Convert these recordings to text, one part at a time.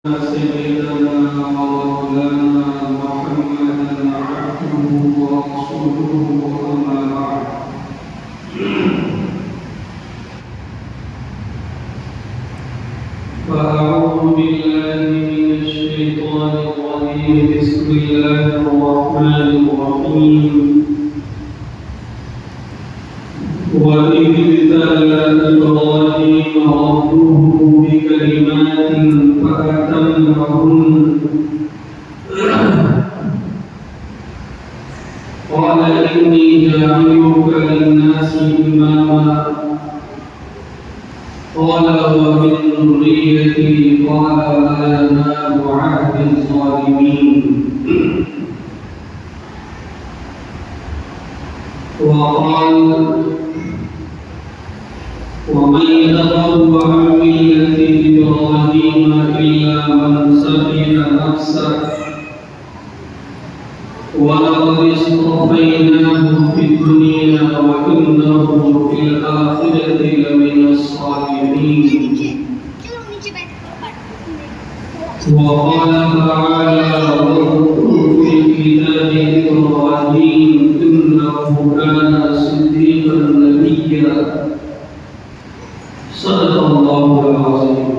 سيدنا ومولانا محمدا عبده ورسوله أما بعد فأعوذ بالله من الشيطان الرجيم بسم الله الرحمن الرحيم وإذ ابتلى إبراهيم ربه بكلمات فأتمهن قال إني جاعلك للناس إماما قال ومن ذريتي قال لا ينال عهد الظالمين وقال ومن يتطوع عن ملة إبراهيم إلا من سفه نفسه ولقد اصطفيناه في الدنيا وإنه في الآخرة لمن الصالحين وقال تعالى واذكر في الكتاب إبراهيم إنه كان صديقا نبيا صدق الله العظيم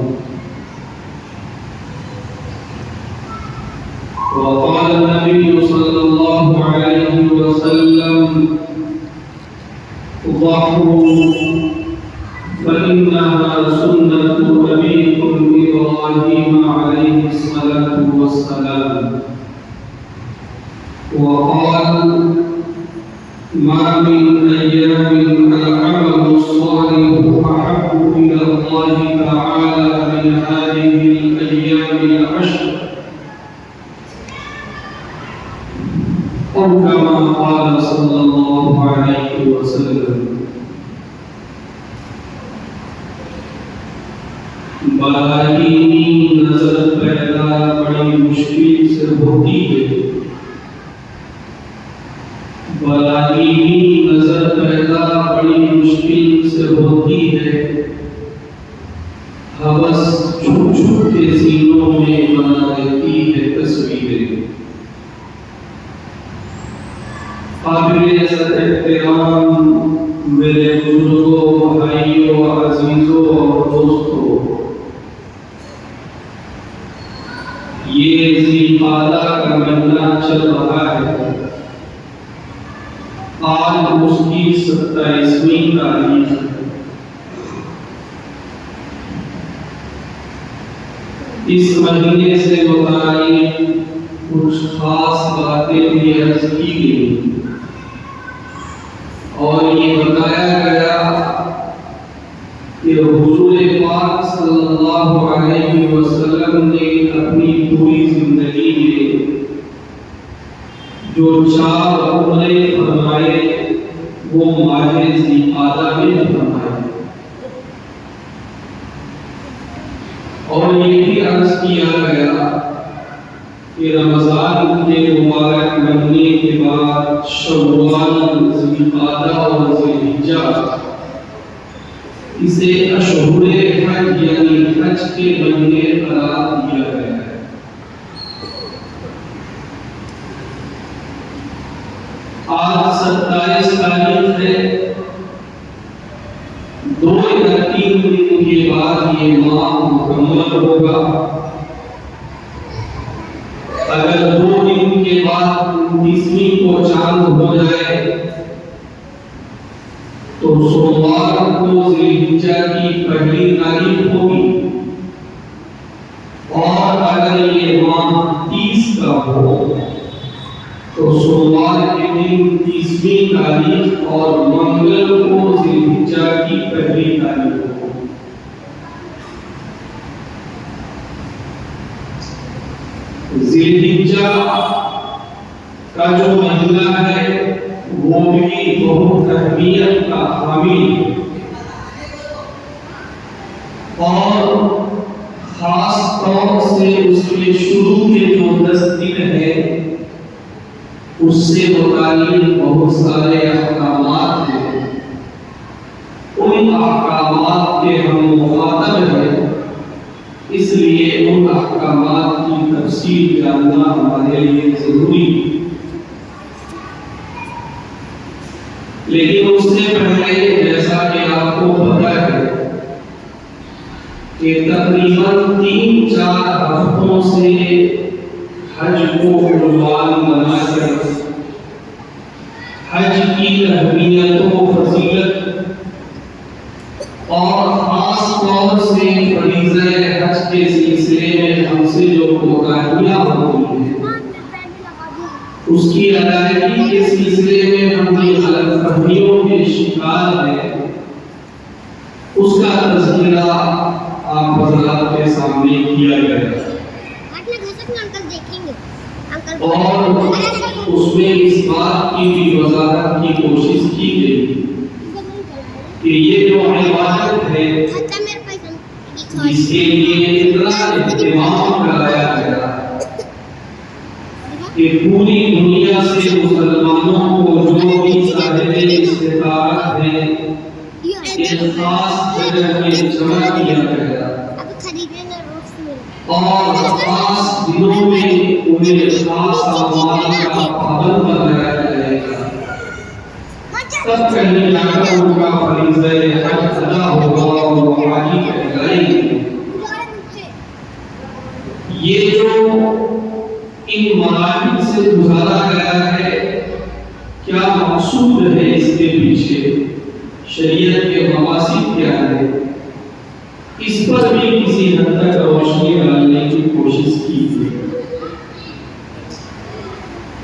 وقال النبي صلى الله عليه وسلم ضحوا فإنها سنة أبيكم إبراهيم عليه الصلاة والسلام وقال ما من أيام العمل الصالح أحب إلى الله تعالى من هذه الأيام العشر أو كما قال صلى الله عليه وسلم بلائی نظر پیدا بڑی مشکل سے ہوتی ہے بلائی نظر پیدا بڑی مشکل سے ہوتی ہے ہوس چھوٹ چھوٹ کے سینوں میں بنا دیتی ہے تصویریں قابل احترام میرے بزرگوں بھائیوں عزیزوں اور دوستوں یہ ذی القعدہ کا مہینہ چل رہا ہے آج اس کی 27ویں تاریخ ہے اس مہینے سے متعلق کچھ خاص باتیں بھی عرض کی گئی اور یہ بتایا گیا کہ حضور پاک صلی اللہ علیہ وسلم نے اپنی پوری زندگی میں جو 4 عمرے فرمائے وہ ماہ ذی القعدہ میں فرمائے اور یہ بھی عرض کیا گیا کہ رمضان کے مبارک مہینے کے بعد شوال ذی القعدہ اور ذی الحجہ اسے اشہر حج یعنی حج کے مہینے قرار دیا گیا ہے آج 27 تاریخ ہے 2 یا 3 دن کے بعد یہ ماہ مکمل ہوگا اگر 2 دن کے بعد 29ویں کو چاند ہو جائے تو سوموار کو ذی الحجہ کی پہلی تاریخ ہوگی اور اگر یہ ماہ 30 کا ہو تو سوموار کے دن 30ویں تاریخ اور منگل کو ذی الحجہ کی پہلی تاریخ ہوگی ذی الحجہ کا جو مہینہ ہے وہ بھی بہت اہمیت کا حامل اور خاص طور سے اس کے شروع کے جو 10 دن ہے اس سے متعلق بہت سارے احکامات ہیں ان احکامات کے ہم مخاطب ہیں اس لیے ان احکامات کی تفصیل جاننا ہمارے لیے ضروری ہے، لیکن اس سے پہلے جیسا کہ آپ کو پتہ ہے کہ تقریباً 3-4 ہفتوں سے حج کو عنوان بنا کر حج کی اہمیت و فضیلت اور خاص طور سے فریضہ حج کے سلسلے میں ہم سے جو کوتاہیاں ہوتی ہیں اس کی ادائیگی کے سلسلے میں ہم نے غلط فہمیوں کے شکار ہیں، اس کا تذکرہ آپ حضرات کے سامنے کیا گیا اور اس میں اس بات کی بھی وضاحت کی کوشش کی گئی کہ یہ جو عبادت ہے جس کے لیے اتنا اہتمام کرایا گیا کہ پوری دنیا سے مسلمانوں کو جو بھی صاحب استطاعت ہے ایک خاص جگہ میں جمع کیا گیا اور خاص دنوں میں انہیں خاص اعمال کا پابند بنایا جائے گا، تب کہیں جا کر ان کا فریضہ حج ادا ہوگا اور وہ حاجی کہلائیں گے۔ یہ جو ان مراحل سے گزارا گیا ہے، کیا مقصود ہے اس کے پیچھے، شریعت کے مقاصد کیا ہے، اس پر بھی کسی حد تک روشنی ڈالنے کی کوشش کی ہے۔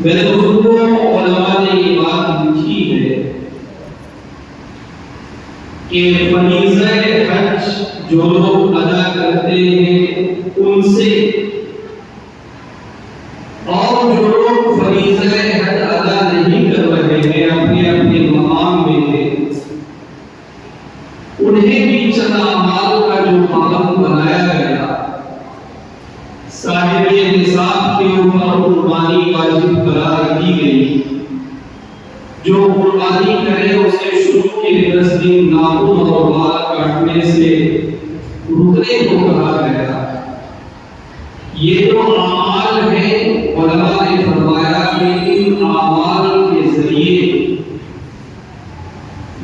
میرے بزرگوں علماء نے یہ بات لکھی ہے کہ فریضہ حج جو لوگ ادا کرتے ہیں ان سے اور جو لوگ فریضہ حج ادا نہیں کر رہے ہیں اپنے اپنے مقام میں ہیں، انہیں بھی چند اعمال کا جو پابند بنایا گیا، صاحب نصاب کے اوپر قربانی واجب قرار دی گئی، جو قربانی کرے اسے شروع کے 10 دن ناخن اور بال کاٹنے سے رکنے کو کہا گیا۔ یہ جو اعمال ہیں علماء نے فرمایا کہ ان اعمال کے ذریعے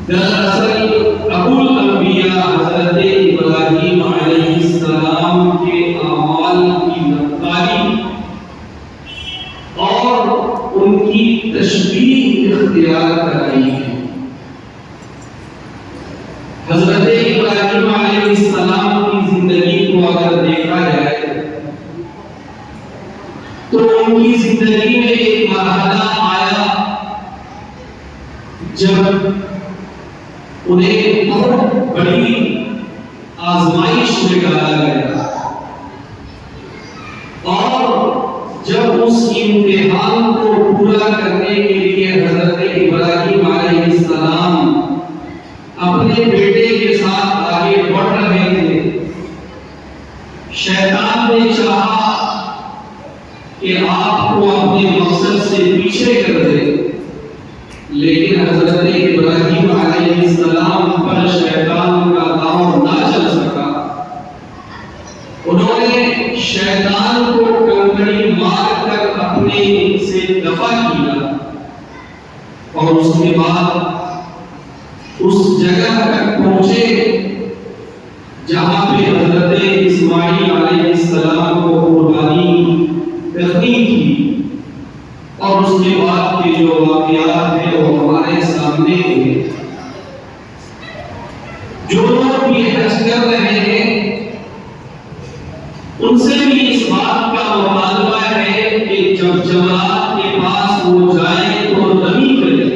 دراصل ابو الانبیاء حضرت ابراہیم علیہ السلام کے اعمال کی نقاری اور ان کی تشبیہ اختیار کرائی ہے۔ حضرت ابراہیم علیہ السلام کی زندگی کو اگر دیکھا جائے تو ان کی زندگی میں ایک مرحلہ آیا جب انہیں بہت بڑی آزمائش میں ڈالا گیا، اور جب اس امتحان کو پورا کرنے کے لیے حضرت ابراہیم علیہ السلام اپنے بیٹے کے ساتھ آگے بڑھ رہے تھے، شیطان نے چاہا کہ آپ کو اپنے مقصد سے پیچھے کر دے، لیکن حضرت ابراہیم علیہ السلام پر شیطان کا داؤ نہ چل سکا۔ انہوں نے شیطان کو کنکڑی مار کر اپنے سے دفع کیا، اور اس کے بعد اس جگہ تک پہنچے جہاں پہ حضرت اسماعیل علیہ السلام کو قربانی کرنی تھی، اور اس کے بعد کے جو واقعات ہیں وہ ہمارے سامنے ہیں۔ جو لوگ بھی حج کر رہے ہیں ان سے بھی اس بات کا مطالبہ ہے کہ جب جماعت کے پاس وہ جائیں تو نمی کریں،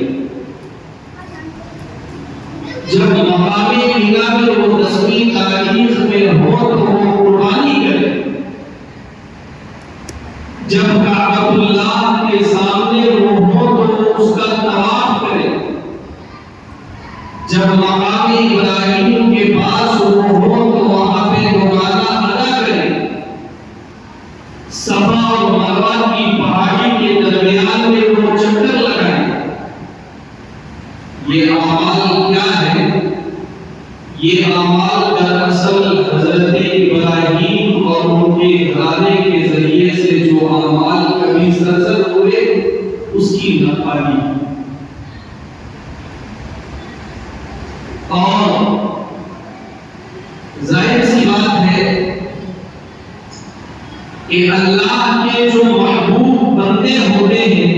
جب مقام مینا میں وہ 10ویں تاریخ میں ہو تو وہ قربانی کریں، جب کعبۃ اللہ کے سامنے وہ ہو تو اس کا طواف کریں، جب مقام ابراہیم کے پاس وہ ہو تو وہاں پہ روزانہ ادا کریں، صفا اور مروہ کی پہاڑی کے درمیان میں وہ چکر لگائیں۔ یہ اعمال کیا ہے؟ یہ اعمال دراصل حضرت ابراہیم اور ان کے گھرانے کے ذریعے سے جو اعمال کبھی سرزد ہوئے اس کی ناپاکی. اور ظاہر سی بات ہے کہ اللہ کے جو محبوب بندے ہوتے ہیں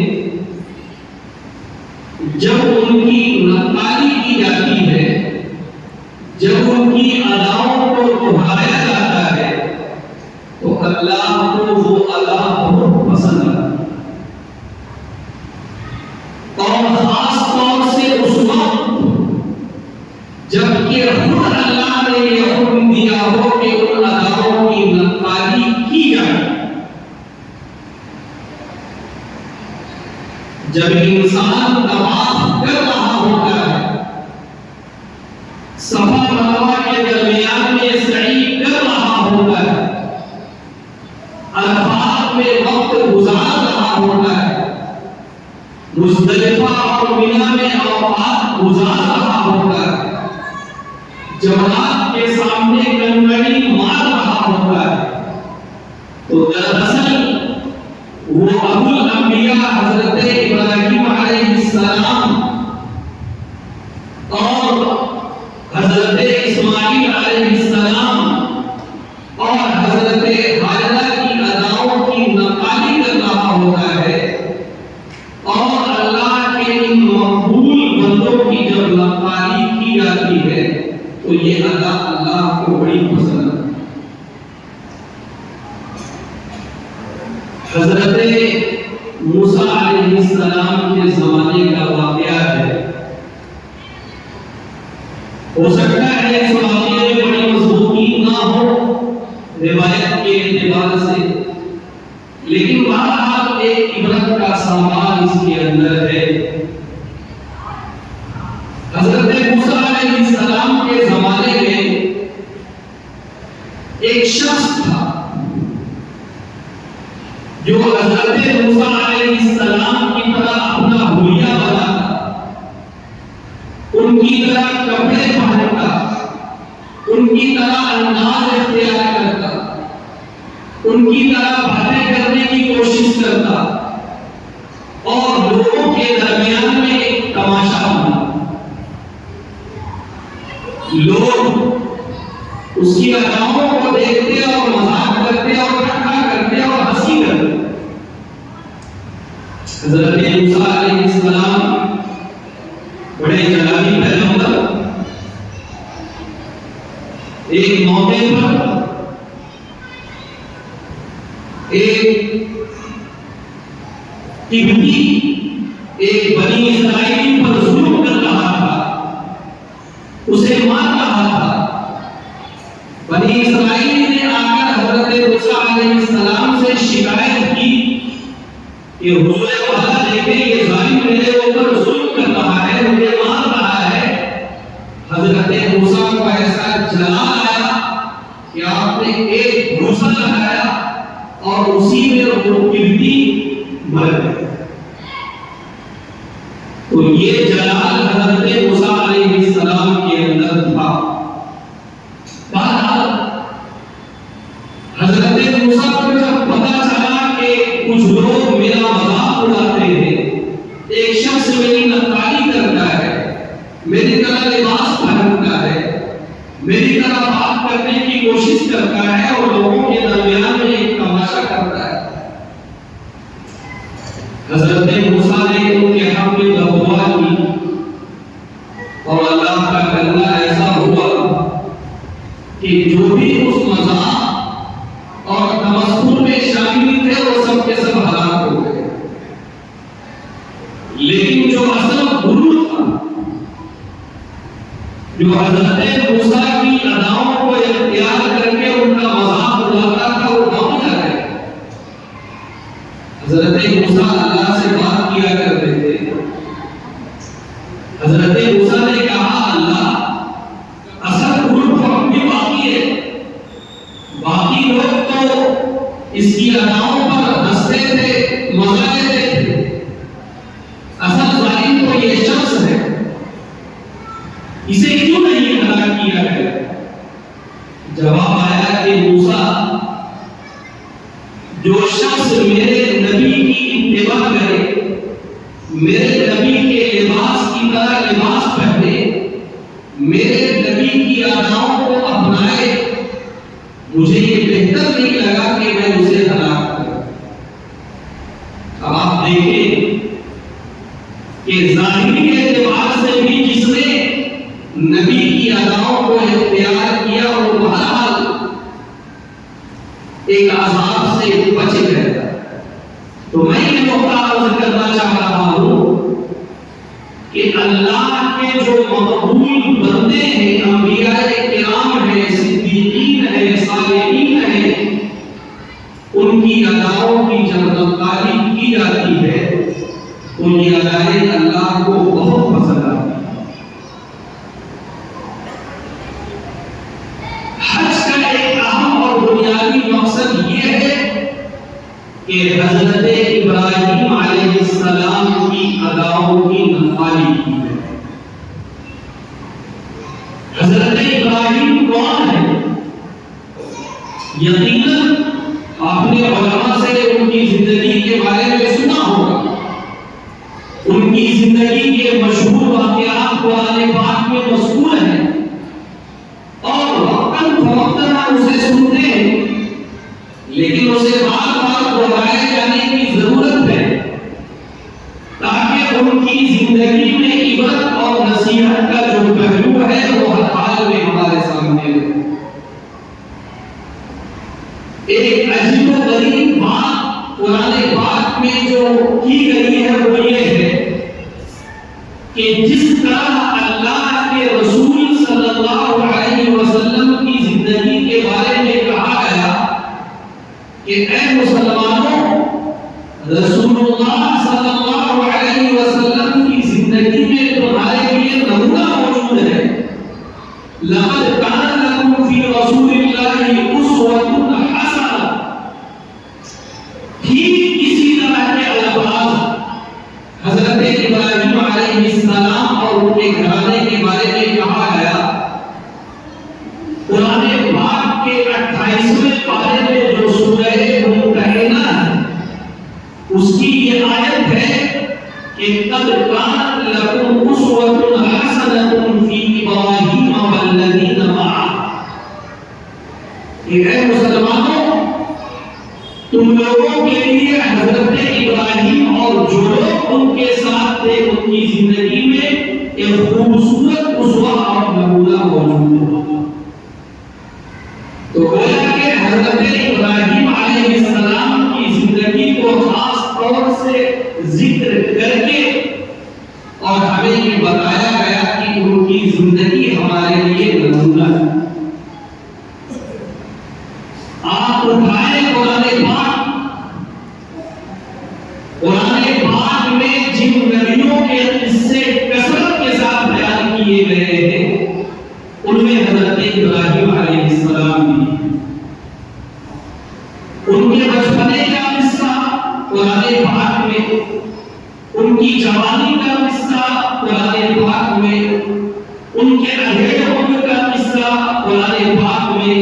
جب ان کی نقالی کی جاتی ہے، جب ان کی اداؤں کو دہرایا جاتا ہے تو اللہ کو وہ ادا بہت پسند آتا ہے. اور خاص طور سے اس وقت جب کہ خود اللہ نے یہ حکم دیا ہو کہ ان اداؤں کی نقالی کی جائے. جب انسان طواف کر رہا ہوتا ہے، صفا مروا کے درمیان میں سعی کر رہا ہوتا ہے، عرفات میں وقت گزار رہا ہوتا ہے، مزدلفہ اور منی میں اوقات گزار رہا ہوتا ہے، جمرات کے سامنے کنکڑی مار رہا ہوتا ہے، تو دراصل وہ ابو الانبیاء حضرت ابراہیم علیہ السلام اور حضرت اسماعیل علیہ السلام اور حضرت حاجرہ کی اداؤں کی نقالی کر رہا ہوتا ہے. اور اللہ کے ان مقبول بندوں کی جب نقالی کی جاتی ہے تو یہ ادا اللہ کو بڑی پسند ہے. حضرت موسیٰ علیہ السلام کے زمانے کا واقعہ ہے. ہو سکتا ہے اس واقعے میں بڑی مضبوطی نہ ہو روایت کے اعتبار سے، لیکن بہرحال ایک عبرت کا سامان اس کے اندر ہے. حضرت موسیٰ علیہ السلام کے زمانے میں ایک شخص تھا جو حضرت موسیٰ علیہ السلام کی طرح اپنا حلیہ بناتا، ان کی طرح کپڑے پہنتا، ان کی طرح انداز اختیار کرتا، ان کی طرح باتیں کرنے کی کوشش کرتا اور لوگوں کے درمیان میں ایک تماشا بنا. لوگ اس کی اداؤں کو دیکھتے اور مذاق کرتے اور ٹھٹھا کرتے اور ہنسی کرتے. حضرت موسیٰ علیہ السلام بڑے جلالی پیغمبر ایک موقع پر ایک قبطی ایک بنی اسرائیل پر ظلم کر رہا تھا، اسے مار رہا تھا. بنی اسرائیل نے آ کر حضرت موسیٰ علیہ السلام سے شکایت کی کہ حضور والا دیکھیں یہ ظالم میرے اوپر ظلم کر رہا ہے، مجھے مار رہا ہے. حضرت موسیٰ کو ایسا جلال آیا کہ آپ نے ایک بھوسا لگایا اور اسی میں وہ قبطی مر گئے. تو یہ جلال حضرت موسیٰ علیہ السلام کے اندر تھا. بہرحال حضرت موسیٰ کو جب پتا چلا کہ کچھ لوگ میرا مذاق اڑاتے ہیں، ایک شخص میری نقالی کرتا ہے، میری طرح لباس پہنتا ہے، میری طرح بات کرنے کی کوشش کرتا ہے اور لوگوں کے درمیان میں ایک تماشا کرتا ہے، حضرت موسیٰ نے ان کے حق میں دعا کی اور اللہ کا کرنا ایسا ہوا کہ جو بھی اس مذاق اور تمسخر میں شامل تھے وہ سب کے سب ہلاک ہو گئے. لیکن جو اصل گرو تھا، جو حضرت موسیٰ کی اداؤں کو اختیار کر کے ان کا مذاق اڑاتا تھا، وہ کہاں جا رہے؟ حضرت موسیٰ اللہ سے بات کیا کرتے تھے. حضرت موسیٰ نے کہا اللہ اصل گرو تو اب بھی باقی ہے، باقی لوگ تو اس کی اداؤں پر ہنستے تھے، مزہ لیتے تھے، اصل ظالم تو یہ شخص ہے، اسے کیوں نہیں ہلاک کیا گیا؟ جواب آیا کہ موسیٰ جو شخص میرے نبی کی اتباع کرے، میرے نبی کے لباس کی طرح لباس پہنے، میرے نبی کی اداؤں کو اپنائے، مجھے یہ بہتر نہیں لگا کہ میں اسے ہلاک کروں۔ اب آپ دیکھیں کہ ظاہری اعتبار سے بھی جس نے نبی کی اداؤں کو اختیار کیا وہ بہرحال ایک عذاب سے بچ گیا۔ تو میں یہ نقطہ عرض کرنا چاہ رہا ہوں کہ اللہ کے جو مقبول بندے ہیں، انبیاء کرام ہیں، صدیقین ہیں، صالحین ہیں، ان کی اداؤں کی جب نقالی کی جاتی ہے تو یہ ادائیں اللہ کو بہت پسند آتی ہیں۔ حج کا ایک اہم اور بنیادی مقصد یہ ہے کہ حضرت ابراہیم علیہ السلام کی اداؤں کی نقالی کی ہے۔ حضرت ابراہیم کون ہے؟ یقیناً آپ نے علماء سے ان کی زندگی کے بارے میں سنا ہوگا۔ ان کی زندگی کے مشہور واقعات قرآن پاک میں مذکور ہیں اور وقتاً فوقتاً ہم اسے سنتے ہیں، لیکن اسے بار بار دہرائے جانے کی ضرورت ہے تاکہ ان کی زندگی میں عبرت اور نصیحت کا جو پہلو ہے وہ ہر حال میں ہمارے سامنے ہو۔ ایک عجیب و غریب بات قرآن پاک میں جو کی گئی ہے وہ یہ ہے کہ جس طرح اللہ کے رسول صلی اللہ علیہ وسلم کی زندگی کے بارے میں کہا گیا کہ اے مسلمانوں، رسول اللہ صلی اللہ علیہ وسلم کی زندگی میں تمہارے لیے نمونہ موجود ہے۔ لقد كان لكم في رسول الله أسوة حسنة۔ ٹھیک اسی طرح کے الفاظ حضرت ابراہیم علیہ السلام اور ان کے گھرانے کے بارے میں کہا گیا۔ قرآن پاک کے 28ویں پارے میں جو سورہ ممتحنہ ہے اس کی یہ آیت ہے کہ قد كانت لكم أسوة حسنة في إبراهيم والذين معه۔ کہ اے مسلمانوں، تم لوگوں کے لیے حضرت ابراہیم اور جو لوگ ان کے ساتھ تھے ان کی زندگی میں ایک خوبصورت اسوہ اور نمونہ موجود ہے۔ تو گویا کہ حضرت ابراہیم علیہ السلام کی زندگی کو خاص طور سے ذکر کر کے اور ہمیں یہ بتایا گیا کہ ان کی زندگی ہمارے لیے نمونہ ہے۔ آپ اٹھائیں قرآن پاک، قرآن پاک میں جن نبیوں کے قصے کثرت کے ساتھ بیان کیے گئے ہیں ان میں حضرت ابراہیم علیہ السلام بھی، ان کے بچپنے کا قصہ قرآن پاک میں، ان کی جوانی کا قصہ قرآن پاک میں، ان کے اندھیرے عمر کا قصہ قرآن پاک میں،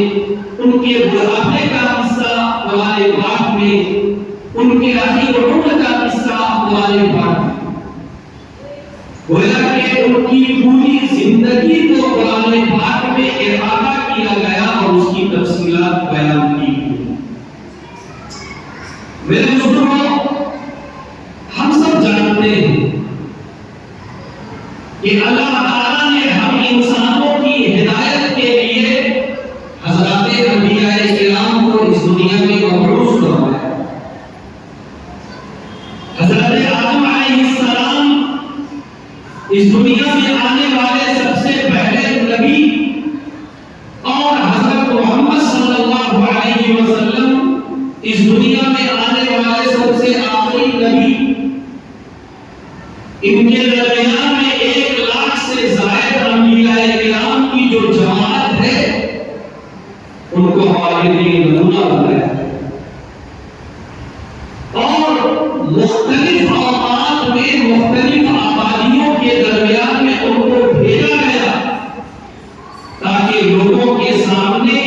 ان کے بڑھاپے کا قصہ قرآن پاک میں، ان کے آخر عمر کا قصہ قرآن پاک میں۔ گویا کہ ان کی پوری زندگی کو قرآن پاک میں احاطہ کیا گیا اور اس کی تفصیلات بیان کی گئی۔ میرے بزرگوں، ہم سب جانتے ہیں کہ اللہ تعالیٰ نے ہم انسانوں کی ہدایت کے لیے حضرات انبیاء کرام کو اس دنیا میں مبعوث فرمایا۔ حضرت آدم علیہ السلام اس دنیا میں آنے والے سب سے پہلے نبی اور حضرت محمد صلی اللہ علیہ وسلم اس دنیا میں آنے والے سب سے آخری نبی۔ ان کے درمیان میں 1 لاکھ سے زائد انبیاء کرام کی جو جماعت ہے ان کو ہمارے لیے نمونہ بنایا اور مختلف اوقات میں مختلف آبادیوں کے درمیان میں ان کو بھیجا گیا تاکہ لوگوں کے سامنے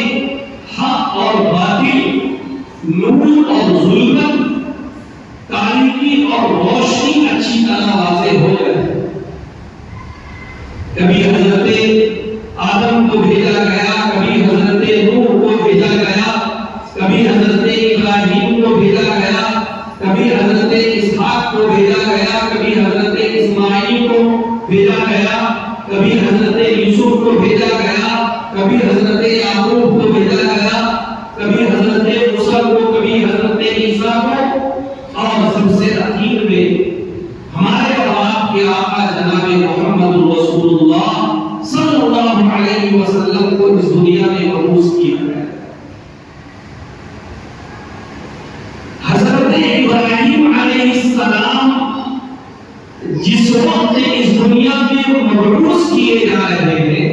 حق اور باطل، نور اور اور ظلمت، تاریکی اور روشنی اچھی طرح واضح ہو جائے۔ کبھی حضرت آدم کو بھیجا گیا، کبھی حضرت نوح کو بھیجا گیا، کبھی حضرت ابراہیم کو بھیجا گیا، کبھی حضرت اسحاق کو بھیجا گیا، کبھی حضرت اسماعیل کو بھیجا گیا، کبھی حضرت یوسف کو بھیجا گیا، کبھی حضرت یعقوب کو بھیجا گیا، کبھی حضرت موسیٰ کو، کبھی حضرت عیسیٰ کو، اور سب سے اخیر میں ہمارے اور آپ کے آقا جناب محمد رسول اللہ صلی اللہ علیہ وسلم کو اس دنیا میں مبعوث کیا گیا۔ حضرت ابراہیم علیہ السلام جس وقت اس دنیا میں مبعوث کیے جا رہے ہیں،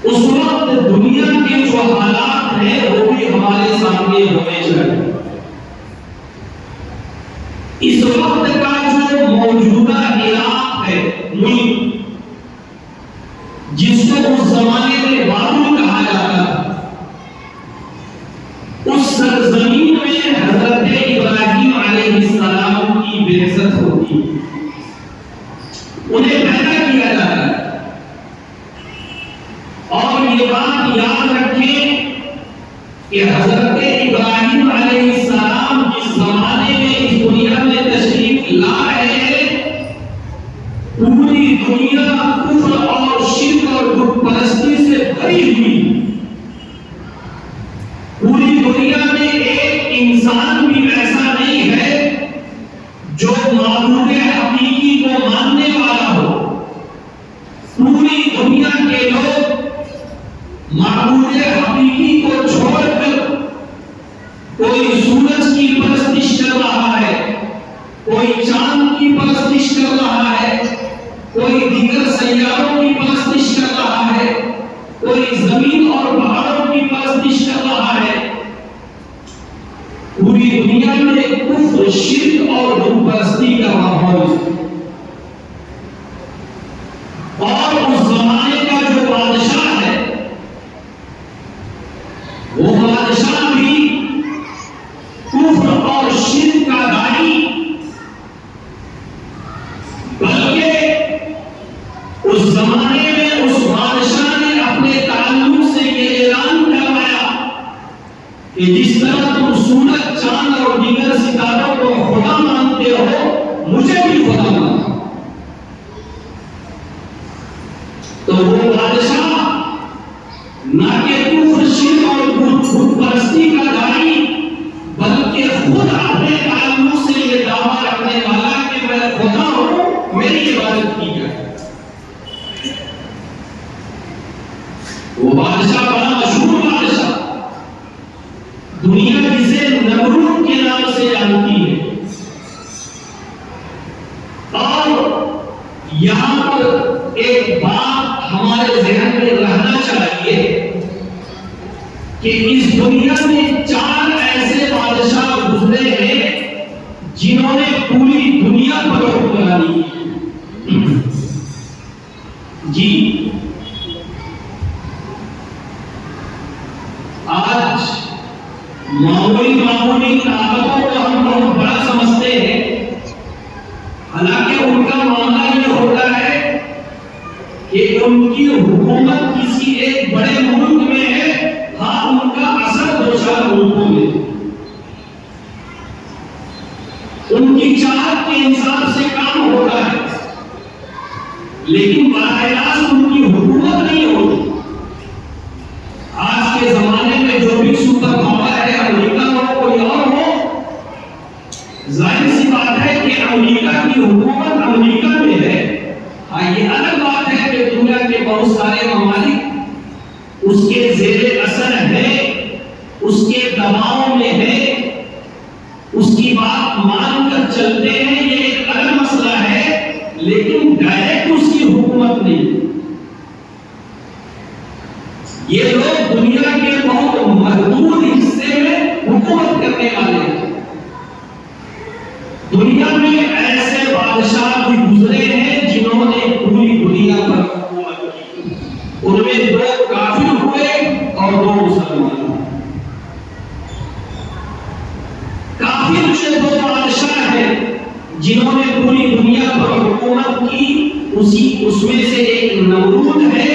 اس وقت دنیا کے جو حالات ہیں وہ بھی ہمارے سامنے ہونے چاہیے۔ اس وقت کا جو موجودہ عراق ہے، ملک جس کو اس زمانے میں بابل کہا جاتا ہے، اس سرزمین میں حضرت ابراہیم علیہ السلام کی بعثت ہوتی ہے، انہیں پیدا کیا جاتا ہے۔ اور یہ بات یاد رکھیں کہ حضرت ابراہیم علیہ السلام جس زمانے میں اس دنیا میں تشریف لا رہے ہیں، پوری دنیا کفر اور شرک اور بت پرستی سے بھری ہوئی۔ پوری دنیا میں ایک انسان بھی ایسا نہیں ہے جو معبود حقیقی کو ماننے والا ہو۔ پوری دنیا کے لوگ معبود حقیقی کو چھوڑ کر کوئی سورج کی پرستش کر رہا ہے، کوئی چاند کی پرستش کر رہا ہے، کوئی دیگر سیاروں کی پرستش کر رہا ہے، کوئی زمین اور پہاڑوں کی پرستش کر رہا ہے۔ پوری دنیا میں کفر، شرک اور بت پرستی کا ماحول ہے۔ اور اس زمانے کا جو بادشاہ ہے، وہ بادشاہ بھی کفر اور شرک کا داعی، بلکہ اس زمانے میں اس بادشاہ نے اپنے تعلق سے یہ اعلان کروایا کہ جس طرح تم سورج، چاند اور دیگر ستاروں کو خدا مانتے ہو، مجھے بھی خدا مانو۔ تو وہ بادشاہ نہ کہ کفر، شرک اور بت پرستی کا داعی، بلکہ خود اپنے تعلق سے یہ دعویٰ رکھنے والا کہ میں خدا ہوں، میری عبادت کی جائے۔ وہ بادشاہ بڑا مشہور بادشاہ، دنیا جسے نمرود کے نام سے جانتی ہے۔ اور یہاں پر ایک بات ہمارے ذہن میں رہنا چاہیے کہ اس دنیا میں 4 ایسے بادشاہ گزرے ہیں جنہوں نے پوری دنیا پر حکمرانی کی۔ جی، آج معمولی طاقتوں کو ہم بہت بڑا سمجھتے ہیں، حالانکہ ان کا معاملہ یہ ہوتا ہے کہ ان کی حکومت کسی ایک بڑے ملک میں ہے، ہاں ان کا اثر 2-4 ملکوں میں، ان کی چاہت کے حساب سے کام ہوتا ہے، لیکن براہ راست ان کی حکومت نہیں ہوتی۔ آج کے زمانے میں جو بھی سپر پاور ہے، امریکہ ہو کوئی اور ہو، ظاہر سی بات ہے کہ امریکہ کی حکومت امریکہ میں ہے۔ ہاں، یہ الگ بات ہے کہ دنیا کے بہت سارے ممالک اس کے زیر اثر ہے، اس کے دباؤ میں ہے، اس کی بات مان کر چلتے ہیں، یہ ایک الگ مسئلہ ہے، لیکن ڈائریکٹ اس کی حکومت نہیں۔ یہ لوگ دنیا کے بہت محدود حصے میں حکومت کرنے والے ہیں۔ دنیا میں ایسے بادشاہ بھی گزرے ہیں جنہوں نے پوری دنیا پر حکومت کی، ان میں 2 کافر ہوئے اور 2 مسلمان۔ دو بادشاہ ہیں جنہوں نے پوری دنیا پر حکومت کی، اس میں سے ایک نمرود ہے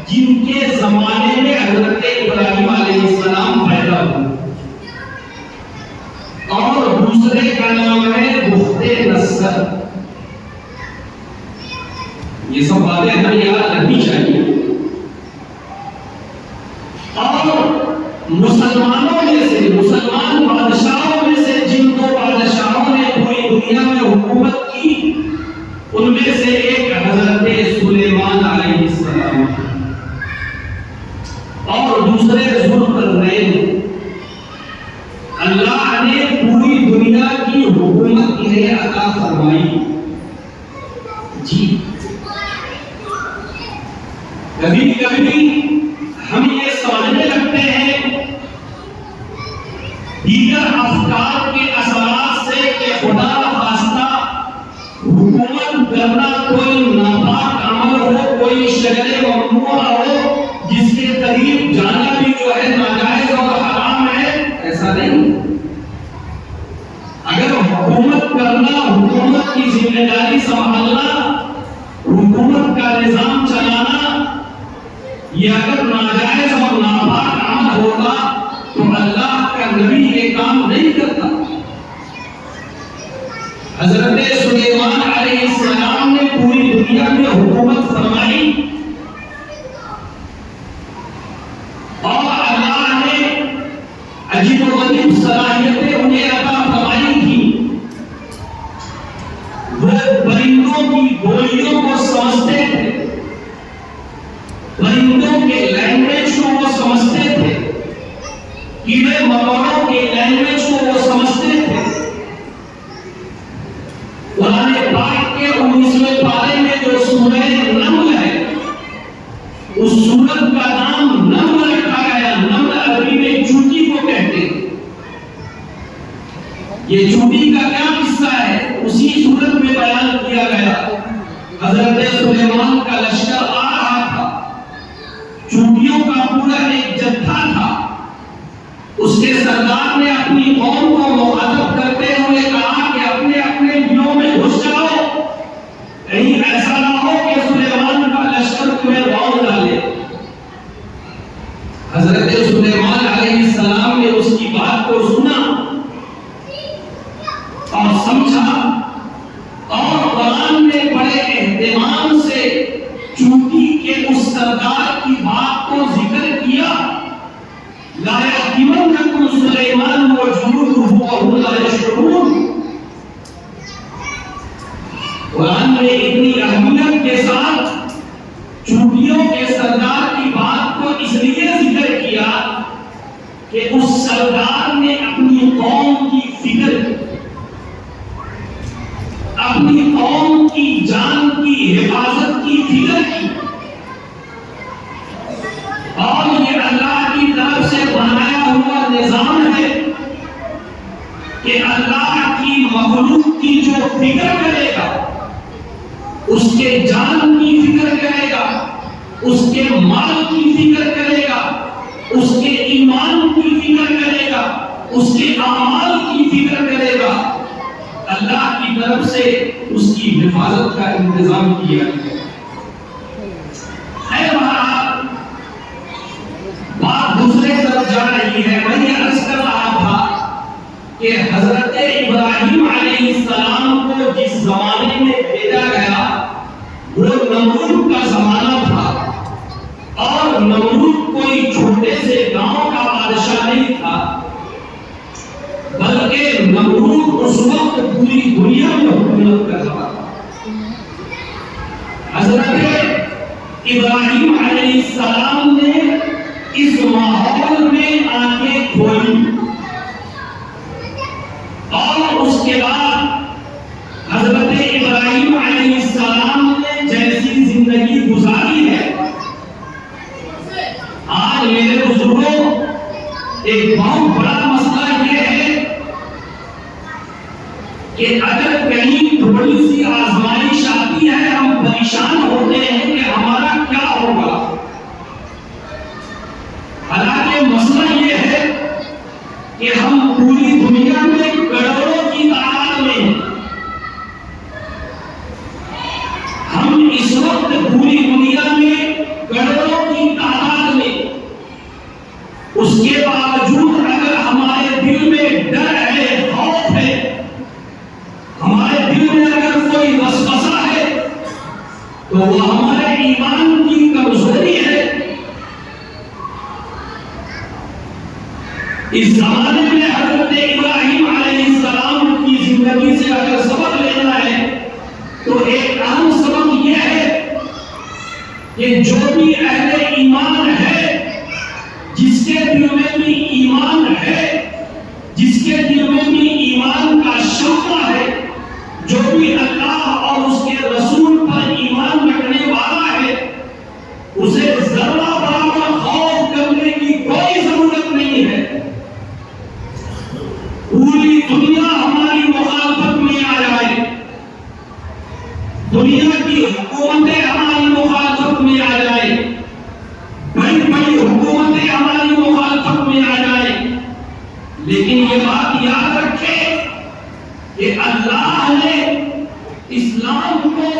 جن کے زمانے میں حضرت ابراہیم علیہ السلام پیدا ہوئے، اور دوسرے کا نام ہے بخت نصر۔ یہ سب باتیں ہمیں یاد رکھنی چاہیے۔ اور مسلمانوں میں سے، مسلمان بادشاہوں میں سے جن دو بادشاہوں نے پوری دنیا میں حکومت کی، ان میں سے ایک حضرت سلیمان علیہ السلام اور دوسرے ذوالقرنین۔ اللہ نے پوری دنیا کی حکومت انہیں عطا فرمائی۔ جی کبھی کبھی ہم یہ سمجھنے لگتے ہیں دیگر افکار کے اثرات سے کہ خدا خواستہ حکومت کرنا کوئی ناپاک عمل ہو، کوئی شرع ممنوع ہو، جس کے قریب جانا بھی جو ہے ناجائز اور حرام ہے، ایسا نہیں۔ اگر حکومت کرنا، حکومت کی ذمہ داری سنبھالنا، حکومت کا نظام چلانا، یہ اگر ناجائز اور ناپاک عمل ہوگا تو اللہ کا نبی یہ کام نہیں کرتا۔ حضرت سلیمان علیہ السلام نے پوری دنیا میں حکومت فرمائی، اور اللہ نے عجیب و غریب صلاحیتیں انہیں عطا فرمائی تھی۔ وہ پرندوں کی بولیوں کو سمجھتے تھے، پرندوں کے لینگویج کو وہ سمجھتے تھے، کیڑے مکوڑوں کے لینگویج کو وہ سمجھتے تھے۔ قرآن پاک کے 19ویں پارے میں جو سورہ نمل ہے، اس سورت کا نام نمل رکھا گیا۔ نمل عربی میں چونٹی کو کہتے ہیں۔ یہ چونٹی کا کیا قصہ ہے اسی سورت میں بیان کیا گیا۔ حضرت سلیمان کا لشکر آ رہا تھا، چونٹیوں کا پورا ایک جتھا تھا۔ اس کے سردار نے اپنی قوم کو مخاطب کرتے ہوئے کہا کہ اپنے اپنے دلوں میں گھس جاؤ، کہیں ایسا نہ ہو کہ سلیمان کا لشکر تمہیں باؤ ڈالے۔ حضرت سلیمان علیہ السلام نے اس کی بات کو سنا اور سمجھا، اور قرآن نے بڑے اہتمام سے چونٹی کے اس سردار کی بات کو ذکر کیا۔ لا يحكمنكم سليمان وجنوده وهم لا يشعرون۔ قرآن نے اتنی اہمیت کے ساتھ چونٹیوں کے سردار کی بات کو اس لیے ذکر کیا کہ اس سردار نے اپنی قوم کی فکر کی، اپنی قوم کی جان کی حفاظت کی فکر کی، اور یہ اللہ کی طرف سے بنایا ہوا نظام ہے کہ اللہ کی مخلوق کی جو فکر کرے گا، اس کے جان کی فکر کرے گا، اس کے مال کی فکر کرے گا، اس کے ایمان کی فکر کرے گا، اس کے اعمال کی فکر کرے گا، اللہ کی طرف سے اس کی حفاظت کا انتظام کیا گیا۔ بات دوسرے طرف جا رہی ہے۔ میں یہ عرض کر رہا تھا کہ حضرت ابراہیم علیہ السلام کو جس زمانے میں بھیجا گیا وہ نمرود کا زمانہ تھا، اور نمرود کوئی چھوٹے سے گاؤں کا بادشاہ نہیں تھا، بلکہ نمرود اس وقت پوری دنیا میں حکومت کر رہا تھا۔ حضرت ابراہیم علیہ السلام نے اس ماحول میں آنکھیں کھولی، اور اس کے بعد حضرت ابراہیم علیہ السلام نے جیسی زندگی گزاری ہے، آج میرے بزرگوں ایک بہت بڑا مسئلہ یہ ہے کہ اگر کہیں تھوڑی سی آزمائش آتی ہے ہم پریشان ہوتے ہیں کہ ہمارا کیا ہوگا۔ حالانکہ مسئلہ یہ ہے کہ ہم پوری دنیا میں کروڑوں کی ہمیں حضرت ابراہیم علیہ السلام کی زندگی سے اگر سبق لینا ہے تو ایک اہم سبق یہ ہے کہ جو بھی اہل ایمان ہے، جس کے دل میں بھی ایمان ہے، جس کے دل میں بھی ایمان کا شعلہ ہے، جو بھی اللہ اور اس کے رسول پر ایمان رکھنے والا ہے، اسے ذرہ برابر خوف کرنے کی کوئی ضرورت نہیں ہے۔ پوری دنیا ہماری مخالفت میں آ جائے، دنیا کی حکومتیں ہماری مخالفت میں آ جائے، بڑی بڑی حکومتیں ہماری مخالفت میں آ جائے، لیکن یہ بات یاد رکھے کہ اللہ نے اسلام کو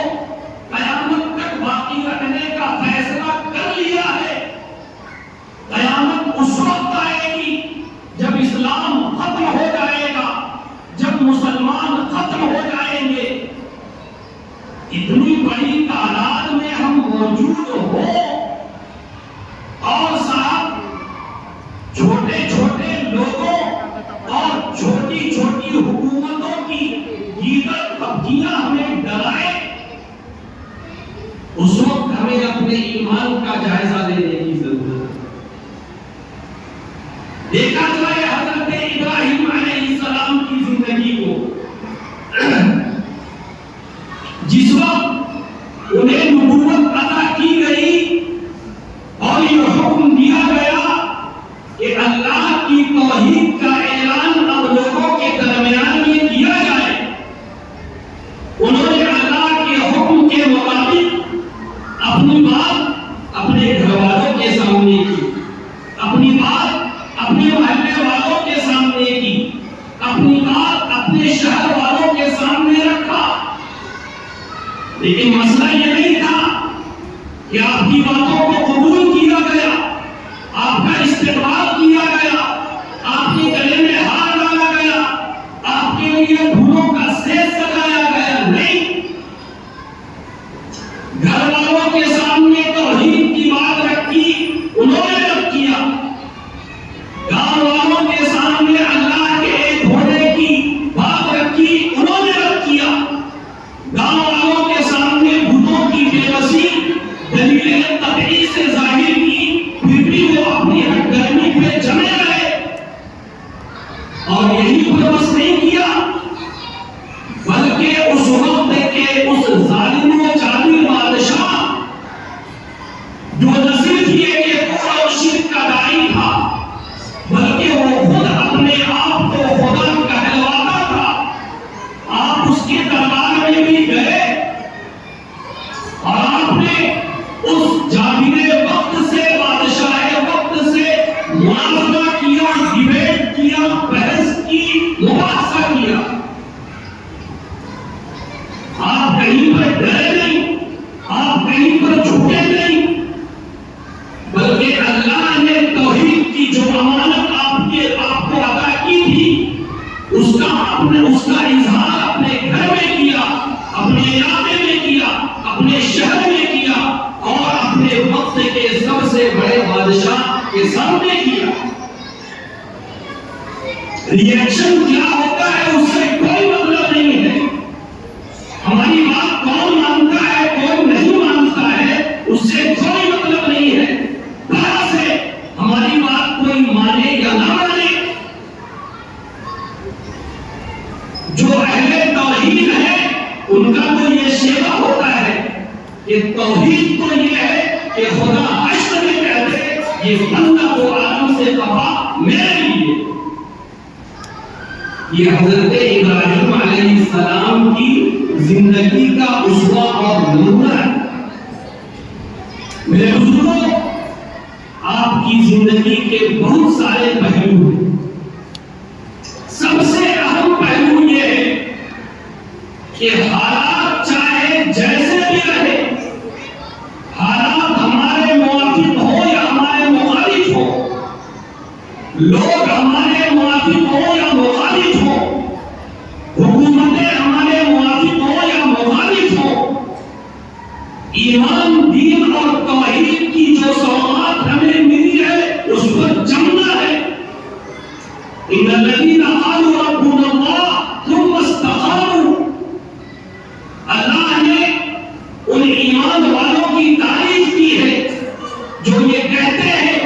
قیامت تک باقی رکھنے کا فیصلہ کر لیا ہے۔ قیامت اس وقت آئے گی جب اسلام ختم ہو جائے گا، جب مسلمان ختم ہو جائیں گے۔ اتنی بڑی تعداد میں ہم موجود ہو اور صاحب چھوٹے چھوٹے لوگوں اور چھوٹی چھوٹی حکومتوں کی دیگر تبدیلیاں ہمیں ڈرائے، اس وقت ہمیں اپنے ایمان کا جائزہ لینے کی ضرورت ہے۔ دیکھا جائے حضرت ابراہیم علیہ السلام کی زندگی کو، جس وقت انہیں نبوت عطا کی گئی اور یہ حکم دیا گیا کہ اللہ کی توحید کا اعلان اب لوگوں کے درمیان میں کیا جائے، انہوں نے اللہ کے حکم کے مطابق اپنی بات اپنے گھر والوں کے سامنے کی، اپنی بات اپنے محلے والوں کے سامنے کی، اپنی بات اپنے شہر والوں کے سامنے رکھا۔ لیکن مسئلہ یہ نہیں تھا کہ آپ کی باتوں کو قبول کیا گیا، آپ کا استقبال کیا گیا، آپ کے گلے میں ہار ڈالا گیا، آپ کے لیے پھولوں کا سیب سجایا گیا، نہیں۔ گھر والوں کے سامنے توحید کی بات رکھی، انہوں نے رد کیا۔ گاؤں والوں کے سامنے اللہ کے ایک ہونے کی بات رکھی، انہوں نے رد کیا۔ گاؤں والوں کے سامنے بتوں کی بے بسی دلیل قطعی سے ظاہر کی، پھر بھی وہ اپنی ہٹ گرمی پہ جمے رہے، اور یہی پر بس نہیں کیا بلکہ اس وقت کے اس ظالم و جابر بادشاہ جو نہ صرف یہ کہ کفر اور شرک کا داعی تھا بلکہ وہ خود اپنے آپ کو خدا کہلواتا تھا، آپ اس کے دربار میں بھی گئے اور آپ نے اس جابر وقت سے، بادشاہ وقت سے مناظرہ کیا، ڈیبیٹ کیا، بحث کی، مباحثہ کیا۔ آپ کہیں پر ڈرے نہیں، آپ کہیں پر جھکے نہیں، بلکہ اللہ نے توحید کی جو امانت آپ کو عطا کی تھی، اس کا اظہار اپنے گھر میں کیا، اپنے علاقے میں کیا، اپنے شہر میں کیا، اور اپنے وقت کے سب سے بڑے بادشاہ کے سامنے کیا۔ ریئیکشن کیا ہوتا ہے اس سے کوئی مطلب نہیں ہے، ہماری بات کون مانتا ہے کون نہیں مانتا ہے اس سے کوئی مطلب نہیں ہے، طرح سے ہماری بات کوئی مانے یا نہ مانے۔ جو اہل توحید ہے ان کا تو یہ شیوا ہوتا ہے کہ توحید تو یہ ہے کہ خدا حشر میں کہتے یہ بندہ وہ عالم سے کہا میرے لیے۔ یہ حضرت ابراہیم علیہ السلام کی زندگی کا اسوہ اور نمونہ ہے۔ میرے بزرگوں، آپ کی زندگی کے بہت سارے پہلو ہیں، سب سے اہم پہلو یہ ہے کہ حالات چاہے جیسے بھی رہے، حالات ہمارے موافق ہو یا ہمارے مخالف ہو، لوگ ہمارے موافق ہو یا مخالف ہو، حکومتیں ہمارے موافق ہو یا مخالف ہو، ایمان، دین اور توحید کی جو سوغات ہمیں ملی ہے اس پر جمنا ہے۔ ان الذین قالوا ربنا اللہ ثم استقاموا، اللہ نے ان ایمان والوں کی تعریف کی ہے جو یہ کہتے ہیں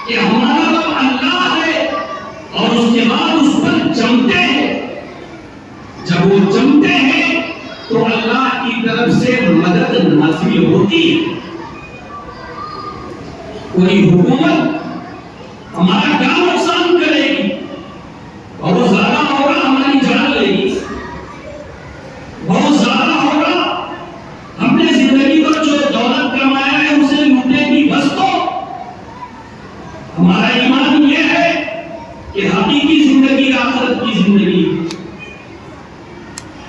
کہ ہمارا رب اللہ ہے اور اس کے بعد اس پر جمتے ہیں۔ جب وہ جمتے ہیں تو اللہ کی طرف سے مدد نازل ہوتی ہے۔ کوئی حکومت ہمارا کیا نقصان کرے گی، بہت زیادہ ہوگا ہماری جان لے گی، بہت زیادہ ہوگا ہم نے زندگی کو جو دولت کمایا ہے اسے لوٹے گی، بس تو ہمارا ایمان یہ ہے کہ حقیقی زندگی آخرت کی زندگی ہے،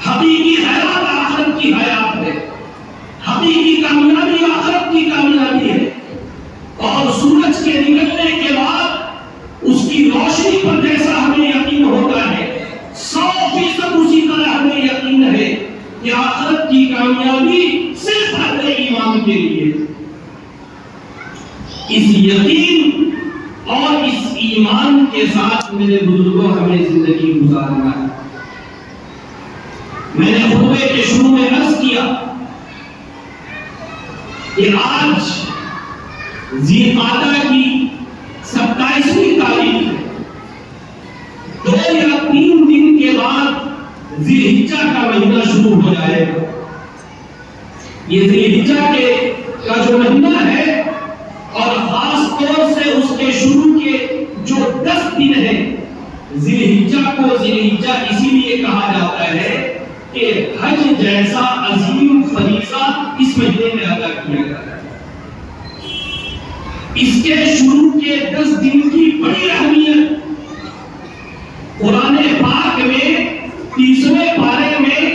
حقیقی حیات آخرت کی حیات ہے، حقیقی کامیابی آخرت کی کامیابی ہے۔ اور سورج کے نکلنے کے بعد اس کی روشنی پر جیسا ہمیں یقین ہوتا ہے، 100% اسی طرح ہمیں یقین ہے کہ آخرت کی کامیابی صرف اہل ایمان کے لیے۔ اس یقین اور اس ایمان کے ساتھ میرے بزرگوں ہمیں زندگی گزارنا ہے۔ میں نے خطبے کے شروع میں عرض کیا کہ آج ذی قعدہ کی 27ویں تاریخ ہے، 2 یا 3 دن کے بعد ذی الحجہ کا مہینہ شروع ہو جائے گا۔ یہ ذی الحجہ کا جو مہینہ ہے اور خاص طور سے اس کے شروع کے جو 10 دن ہیں، ذی الحجہ کو ذی الحجہ اسی لیے کہا جاتا ہے کہ حج جیسا عظیم فریضہ اس مہینے میں ادا کیا جاتا ہے۔ اس کے شروع کے 10 دن کی بڑی اہمیت قرآن پاک میں 30ویں پارے میں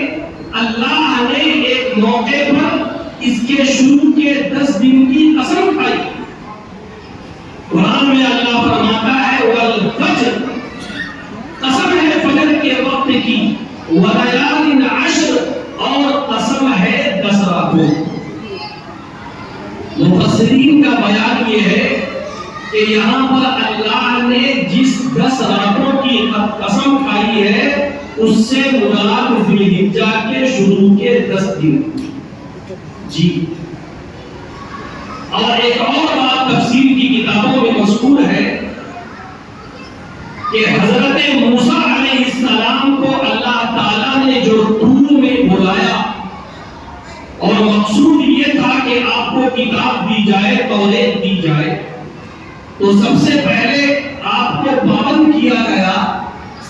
اللہ نے ایک موقع پر اس کے شروع کے 10 دن کی قسم کھائی۔ قرآن میں اللہ فرماتا ہے والفجر، قسم ہے فجر کے وقت کی، ولیال عشر، اور قسم ہے 10 راتوں۔ مفسرین کا بیان یہ ہے کہ یہاں پر اللہ نے جس 10 راتوں کی قسم کھائی ہے اس سے مراد ذی الحجہ کے شروع کے 10 دن جی۔ اور ایک اور بات تفسیر کی کتابوں میں مذکور ہے کہ حضرت موسیٰ علیہ السلام کو اللہ تعالیٰ نے جو طور میں بلایا اور مقصود یہ تھا کہ آپ کو کتاب دی جائے، توریت دی جائے، تو سب سے پہلے آپ کو پابند کیا گیا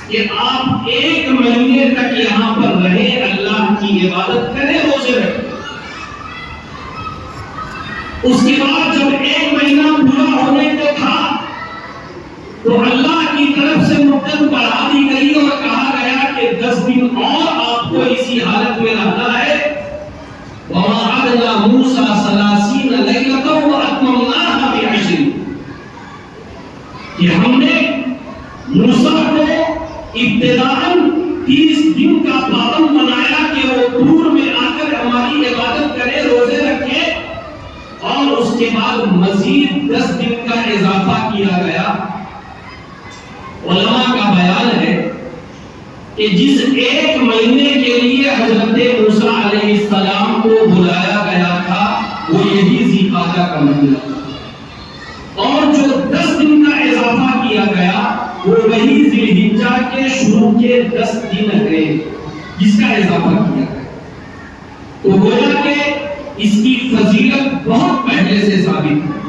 کہ آپ 1 مہینے تک یہاں پر رہیں، اللہ کی عبادت کریں، روزے رکھیں۔ اس کے بعد جب 1 مہینہ پورا ہونے کو تھا تو اللہ کی طرف سے مدت بڑھا دی گئی اور کہا گیا کہ 10 دن اور آپ کو اسی حالت میں رہنا ہے۔ وَوَعَدْنَا مُوسَىٰ 30 لَيْلَةً وَأَتْمَمْنَاهَا بِعَشْرٍ، کہ ہم نے موسیٰ کو ابتداءً 30 دن کا پابند بنایا کہ وہ طور میں آ کر ہماری عبادت کرے، روزے رکھے، اور اس کے بعد مزید 10 دن کا اضافہ کیا گیا۔ علماء کا بیان ہے کہ جس 1 مہینے کے لیے حضرت موسیٰ علیہ السلام کو بلایا گیا تھا وہ یہی ذی قعدہ کا مہینہ تھا، اور جو 10 دن کا اضافہ کیا گیا وہ وہی ذی الحجہ کے شروع کے 10 دن ہے جس کا اضافہ کیا گیا۔ تو گویا کہ اس کی فضیلت بہت پہلے سے ثابت ہے۔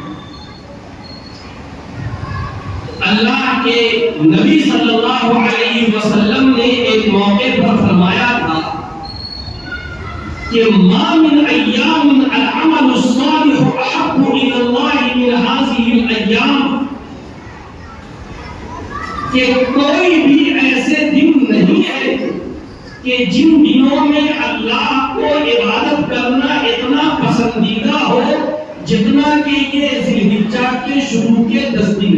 اللہ کے نبی صلی اللہ علیہ وسلم نے ایک موقع پر فرمایا تھا کہ ما من ایام العمل الصالح احب الى اللہ من هذه الايام، کہ کوئی بھی ایسے دن نہیں ہے کہ جن دنوں میں اللہ کو عبادت کرنا اتنا پسندیدہ ہو جتنا کہ یہ ذی الحجہ کے شروع کے 10 دن۔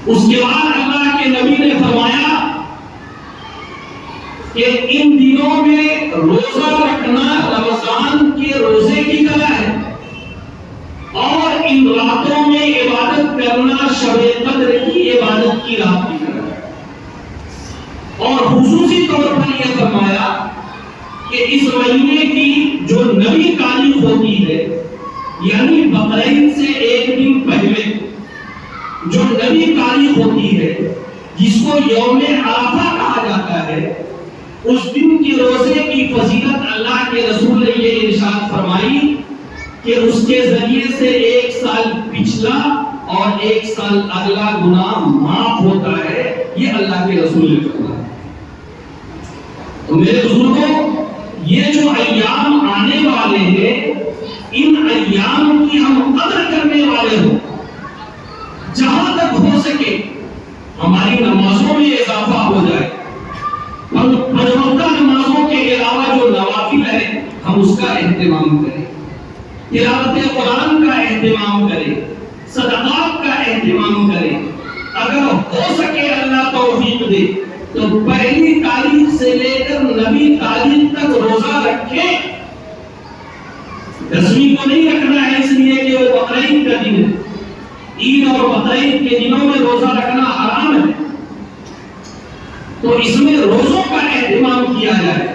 اس کے بعد اللہ کے نبی نے فرمایا کہ ان دنوں میں روزہ رکھنا رمضان کے روزے کی طرح ہے، اور ان ان راتوں میں عبادت کرنا شب قدر کی عبادت کی رات کی طرح ہے۔ اور خصوصی طور پر یہ فرمایا کہ اس مہینے کی جو نوی تاریخ ہوتی ہے، یعنی بقرعید سے ایک دن پہلے جو نوی تاریخ ہوتی ہے، جس کو یوم عرفہ کہا جاتا ہے، اس دن کی روزے کی فضیلت اللہ کے رسول نے یہ ارشاد فرمائی کہ اس کے ذریعے سے ایک سال پچھلا اور ایک سال اگلا گناہ معاف ہوتا ہے، یہ اللہ کے رسول نے فرمایا۔ تو میرے بزرگوں، یہ جو ایام آنے والے ہیں، ان ایام کی ہم قدر کرنے والے ہوں، جہاں تک ہو سکے ہماری نمازوں میں اضافہ ہو جائے، پنج وقتہ نمازوں کے علاوہ جو نوافل ہے ہم اس کا اہتمام کریں، تلاوت قرآن کا اہتمام کریں، صدقات کا اہتمام کریں۔ اگر ہو سکے اللہ توفیق دے تو پہلی تاریخ سے لے کر نویں تاریخ تک روزہ رکھیں۔ 10ویں کو نہیں رکھنا ہے اس لیے کہ وہ بقرعید کا دن ہے، عید اور بقرعید کے دنوں میں روزہ رکھنا حرام ہے، تو اس میں روزوں کا اہتمام کیا جائے۔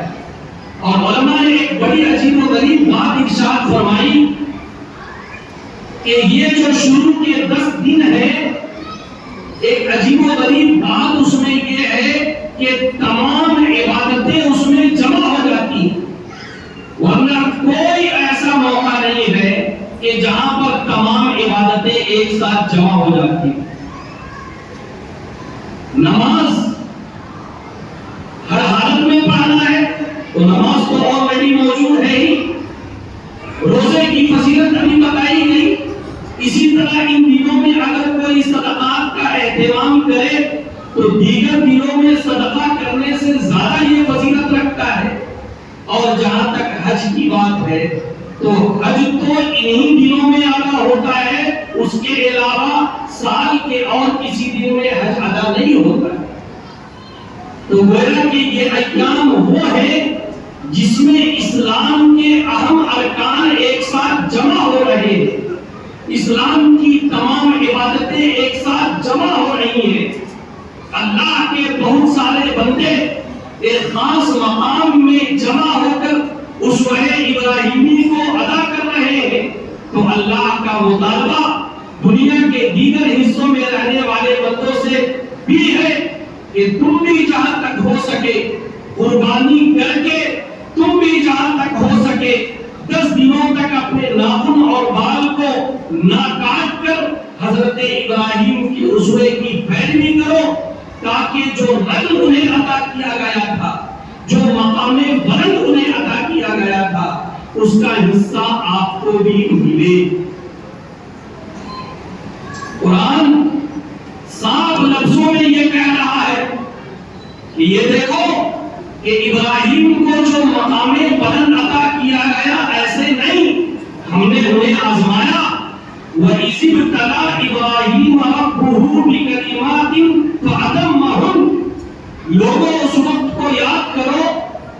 اور علماء نے ایک بڑی عجیب و غریب بات ارشاد فرمائی کہ یہ جو شروع کے 10 دن ہے، ایک عجیب و غریب بات اس میں یہ ہے کہ تمام عبادتیں اس میں جمع ہو جاتی ہیں، ورنہ کوئی ایسا موقع نہیں ہے کہ جہاں پر تمام عبادتیں ایک ساتھ جمع ہو جاتی ہیں۔ نماز ہر حالت میں پڑھنا ہے تو نماز تو آلریڈی موجود ہے ہی، روزے کی فضیلت ابھی بتائی گئی، اسی طرح ان دنوں میں اگر کوئی صدقات کا اہتمام کرے تو دیگر دنوں میں صدقہ کرنے سے زیادہ یہ فضیلت رکھتا ہے۔ اور جہاں تک حج کی بات ہے تو حج تو انہی دنوں میں ادا ہوتا ہے، اس کے علاوہ سال کے اور کسی دن میں حج ادا نہیں ہوتا ہے۔ تو گویا کہ یہ ایام وہ ہے جس میں اسلام کے اہم ارکان ایک ساتھ جمع ہو رہے ہیں، اسلام کی تمام عبادتیں ایک ساتھ جمع ہو رہی ہیں، اللہ کے بہت سارے بندے ایک خاص مقام میں جمع ہو کر اسوہ ابراہیمی کو ادا کر رہے ہیں۔ تو اللہ کا مطالبہ دنیا کے دیگر حصوں میں رہنے والے بندوں سے بھی ہے کہ تم بھی جہاں تک ہو سکے قربانی کر کے، تم بھی جہاں تک ہو سکے 10 دنوں تک اپنے ناخن اور بال کو نہ کاٹ کر حضرت ابراہیم کی اسوے کی پیروی کرو، تاکہ جو رنگ انہیں عطا کیا گیا تھا، جو مقام بلند انہیں عطا کیا گیا تھا، اس کا حصہ آپ کو بھی ملے۔ قرآن صاف لفظوں میں یہ کہہ رہا ہے کہ یہ دیکھو کہ ابراہیم کو جو مقام بلند عطا کیا گیا ایسے نہیں، ہم نے انہیں آزمایا۔ وَإِذِ ابْتَلَىٰ إِبْرَاهِيمَ رَبُّهُ بِكَلِمَاتٍ فَأَتَمَّهُنَّ۔ لوگوں اس وقت کو یاد کرو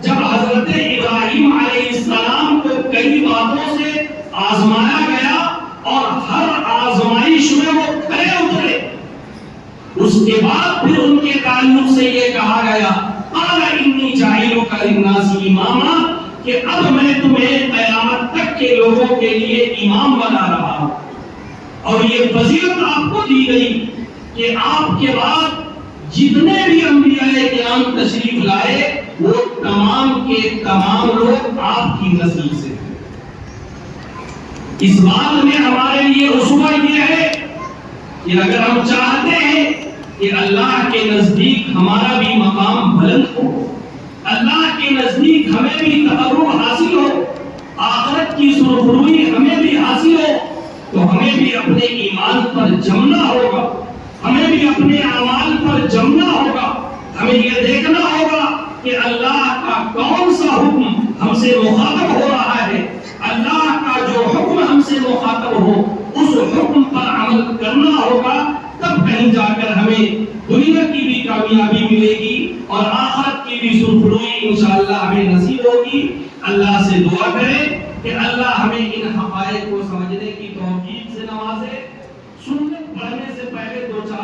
جب حضرت ابراہیم علیہ السلام کو کئی باتوں سے آزمایا گیا اور ہر آزمائش میں وہ کھرے اترے۔ اس کے بعد پھر ان کے تعلق سے یہ کہا گیا قَالَ إِنِّي جَاعِلُكَ لِلنَّاسِ إِمَامًا، کہ اب میں تمہیں قیامت تک کے لوگوں کے لیے امام بنا رہا ہوں۔ اور یہ فضیلت آپ کو دی گئی کہ آپ کے بعد جتنے بھی انبیاء کرام تشریف لائے وہ تمام کے تمام لوگ آپ کی نسل سے ہیں۔ اس بات میں ہمارے لیے اسوہ یہ ہے کہ اگر ہم چاہتے ہیں کہ اللہ کے نزدیک ہمارا بھی مقام بلند ہو، اللہ کے نزدیک ہمیں بھی تقرب حاصل ہو، آخرت کی سرخروئی ہمیں بھی حاصل ہو، تو ہمیں بھی اپنے ایمان پر جمنا ہوگا، ہمیں بھی اپنے اعمال پر جمنا ہوگا، ہمیں یہ دیکھنا ہوگا کہ اللہ کا کون سا حکم ہم سے مخاطب ہو رہا ہے، اللہ کا جو حکم ہم سے مخاطب ہو اس حکم پر عمل کرنا ہوگا، تب کہیں جا کر ہمیں دنیا کی بھی کامیابی ملے گی اور آخرت کی بھی سرخروئی انشاءاللہ ہمیں نصیب ہوگی۔ اللہ سے دعا کریں کہ اللہ ہمیں ان حقائق کو سمجھنے کی توفیق سے نوازے. سنت پڑھنے سے پہلے دو چار